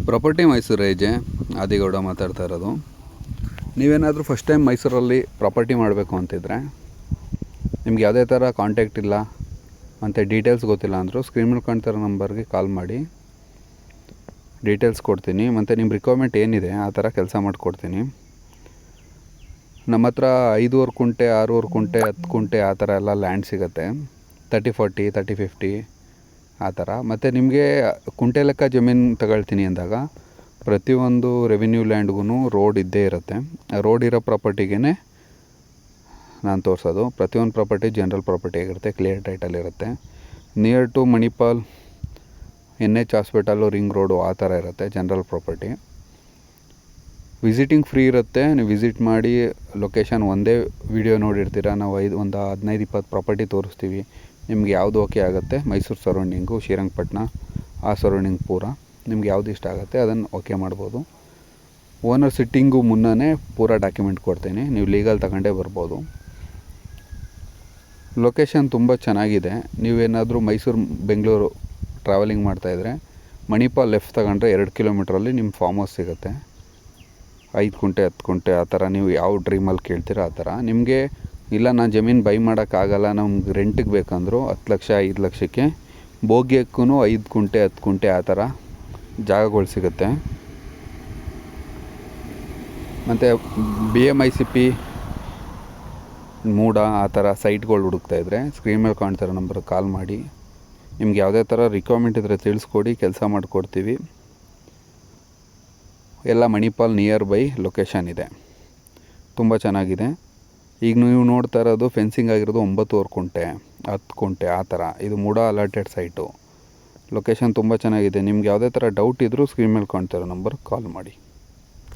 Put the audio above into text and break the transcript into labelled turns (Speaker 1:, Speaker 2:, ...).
Speaker 1: Property Mysuru ಏಜೆ ಆದಿಗೌಡ ಮಾತಾಡ್ತಾ ಇರೋದು. ನೀವೇನಾದರೂ ಫಸ್ಟ್ ಟೈಮ್ ಮೈಸೂರಲ್ಲಿ ಪ್ರಾಪರ್ಟಿ ಮಾಡಬೇಕು ಅಂತಿದ್ರೆ, ನಿಮ್ಗೆ ಯಾವುದೇ ಥರ ಕಾಂಟ್ಯಾಕ್ಟ್ ಇಲ್ಲ ಮತ್ತು ಡೀಟೇಲ್ಸ್ ಗೊತ್ತಿಲ್ಲ ಅಂದರೂ ಸ್ಕ್ರೀನ್ ಮೇಲೆ ಕಾಣ್ತಿರೋ ನಂಬರ್ಗೆ ಕಾಲ್ ಮಾಡಿ ಡೀಟೇಲ್ಸ್ ಕೊಡ್ತೀನಿ. ಮತ್ತು ನಿಮ್ಮ ರಿಕ್ವೈರ್ಮೆಂಟ್ ಏನಿದೆ ಆ ಥರ ಕೆಲಸ ಮಾಡಿಕೊಡ್ತೀನಿ. ನಮ್ಮ ಹತ್ರ 5 ಕುಂಟೆ 6 ಕುಂಟೆ 10 ಕುಂಟೆ ಆ ಥರ ಎಲ್ಲ ಲ್ಯಾಂಡ್ ಸಿಗುತ್ತೆ. 30-40 30-50 ಆ ಥರ. ಮತ್ತು ನಿಮಗೆ ಕುಂಟೆ ಲೆಕ್ಕ ಜಮೀನು ತಗೊಳ್ತೀನಿ ಅಂದಾಗ ಪ್ರತಿಯೊಂದು ರೆವಿನ್ಯೂ ಲ್ಯಾಂಡ್ಗೂ ರೋಡ್ ಇದ್ದೇ ಇರುತ್ತೆ. ರೋಡ್ ಇರೋ ಪ್ರಾಪರ್ಟಿಗೇ ನಾನು ತೋರಿಸೋದು. ಪ್ರತಿಯೊಂದು ಪ್ರಾಪರ್ಟಿ ಜನರಲ್ ಪ್ರಾಪರ್ಟಿ ಆಗಿರುತ್ತೆ, ಕ್ಲಿಯರ್ ಟೈಟಲ್ ಇರುತ್ತೆ. Near to Manipal, NH hospital, ring road ಆ ಥರ ಇರುತ್ತೆ ಜನರಲ್ ಪ್ರಾಪರ್ಟಿ. ವಿಸಿಟಿಂಗ್ ಫ್ರೀ ಇರುತ್ತೆ. ನೀವು ವಿಸಿಟ್ ಮಾಡಿ ಲೊಕೇಶನ್ ಒಂದೇ ವಿಡಿಯೋ ನೋಡಿರ್ತೀರ. ನಾವು ಒಂದು 15-20 ಪ್ರಾಪರ್ಟಿ ತೋರಿಸ್ತೀವಿ. ನಿಮ್ಗೆ ಯಾವುದು ಓಕೆ ಆಗುತ್ತೆ, ಮೈಸೂರು ಸರೌಂಡಿಂಗು, ಶ್ರೀರಂಗಪಟ್ಟಣ ಆ ಸರೌಂಡಿಂಗ್ ಪೂರ ನಿಮ್ಗೆ ಯಾವುದು ಇಷ್ಟ ಆಗುತ್ತೆ ಅದನ್ನು ಓಕೆ ಮಾಡ್ಬೋದು. ಓನರ್ ಸಿಟ್ಟಿಂಗು ಮುನ್ನೇ ಪೂರ ಡಾಕ್ಯುಮೆಂಟ್ ಕೊಡ್ತೀನಿ, ನೀವು ಲೀಗಲ್ ತಗೊಂಡೇ ಬರ್ಬೋದು. ಲೊಕೇಶನ್ ತುಂಬ ಚೆನ್ನಾಗಿದೆ. ನೀವೇನಾದರೂ ಮೈಸೂರು ಬೆಂಗಳೂರು ಟ್ರಾವೆಲಿಂಗ್ ಮಾಡ್ತಾಯಿದ್ರೆ ಮಣಿಪಾಲ್ ಲೆಫ್ಟ್ ತಗೊಂಡ್ರೆ 2 ಕಿಲೋಮೀಟ್ರಲ್ಲಿ ನಿಮ್ಮ ಫಾರ್ಮ್ ಹೌಸ್ ಸಿಗುತ್ತೆ. 5 ಕುಂಟೆ 10 ಕುಂಟೆ ಆ ಥರ ನೀವು ಯಾವ ಡ್ರೀಮಲ್ಲಿ ಕೇಳ್ತೀರೋ ಆ ಥರ. ನಿಮಗೆ ಇಲ್ಲ ನಾನು ಜಮೀನು ಬೈ ಮಾಡೋಕ್ಕಾಗಲ್ಲ, ನಮ್ಗೆ ರೆಂಟಿಗೆ ಬೇಕಂದ್ರು 10 ಲಕ್ಷ 5 ಲಕ್ಷಕ್ಕೆ ಬೋಗ್ಯಕ್ಕೂ 5 ಕುಂಟೆ 10 ಕುಂಟೆ ಆ ಥರ ಜಾಗಗಳು ಸಿಗುತ್ತೆ. ಮತ್ತು BMICP ಮೂಡ ಆ ಥರ ಸೈಟ್ಗಳು ಹುಡುಕ್ತಾಯಿದ್ರೆ ಸ್ಕ್ರೀನ್ ಮೇಲೆ ಕಾಣ್ತಿರೋ ನಂಬರ್ಗೆ ಕಾಲ್ ಮಾಡಿ. ನಿಮ್ಗೆ ಯಾವುದೇ ಥರ ರಿಕ್ವೈರ್ಮೆಂಟ್ ಇದ್ದರೆ ತಿಳಿಸ್ಕೊಡಿ, ಕೆಲಸ ಮಾಡಿಕೊಡ್ತೀವಿ. ಎಲ್ಲ ಮಣಿಪಾಲ್ ನಿಯರ್ ಬೈ ಲೊಕೇಶನ್ ಇದೆ, ತುಂಬ ಚೆನ್ನಾಗಿದೆ. ಈಗ ನೀವು ನೋಡ್ತಾ ಇರೋದು ಫೆನ್ಸಿಂಗ್ ಆಗಿರೋದು 9 ಕುಂಟೆ 10 ಕುಂಟೆ ಆ ಥರ. ಇದು ಮೂಡ ಅಲಾಟೆಡ್ ಸೈಟು. ಲೊಕೇಶನ್ ತುಂಬ ಚೆನ್ನಾಗಿದೆ. ನಿಮ್ಗೆ ಯಾವುದೇ ಥರ ಡೌಟ್ ಇದ್ದರೂ ಸ್ಕ್ರೀನ್ ಮೇಲೆ ಕಾಣ್ತಿರೋ ನಂಬರ್ಗೆ ಕಾಲ್ ಮಾಡಿ.